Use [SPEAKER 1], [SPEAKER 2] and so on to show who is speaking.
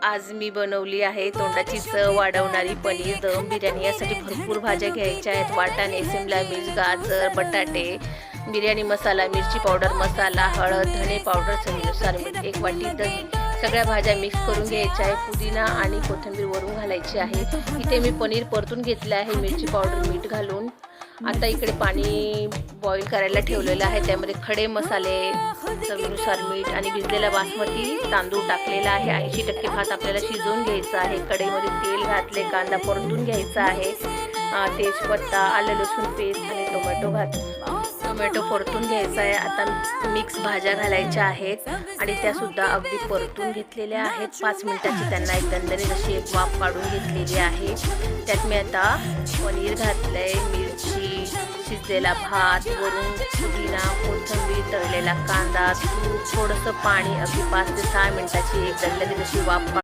[SPEAKER 1] आज मी बनवली आहे तोंडाची चव वाढवणारी पनीर दम बिर्याणी। यासाठी भरपूर भाज्या घ्यायच्या आहेत। वाटाणे, शिमला मिर्च, गाजर, बटाटे, बिर्याणी मसाला, मिरची पावडर, मसाला, हळद, धणे पावडर, चवीनुसार मीठ, 1 वाटी दही। सगळ्या भाज्या मिक्स करून घ्यायच्या आहे। पुदिना आणि कोथिंबीर वरून घालायची आहे। इथे मी पनीर परतून घेतलं आहे मिरची पावडर मीठ घालून। आता इकडे पाणी बॉईल करायला ठेवलेलं आहे। त्यामध्ये खडे मसाले, चवीनुसार मीठ आणि भिजलेला बासमती तांदूळ टाकलेला आहे। 80% भात आपल्याला शिजवून घ्यायचा आहे। कढईमध्ये तेल घातले, कांदा परतून घ्यायचा आहे, तेजपत्ता, आलं लसूण पेस्ट आणि टोमॅटो परतून घ्यायचा आहे। आता मिक्स भाज्या घालायच्या आहेत आणि त्यासुद्धा अगदी परतून घेतलेल्या आहेत। 5 मिनिटाची त्यांना एक दणदणीत अशी एक वाफ काढून घेतलेली आहे। त्यात मी आता पनीर घातलंय, मिरची, शिजलेला भात, वरून पुदिना, कोथिंबीर, तळलेला कांदा, तूप, थोडंसं पाणी, अगदी 5 ते 6 मिनिटाची एक दणदणीत अशी वाफ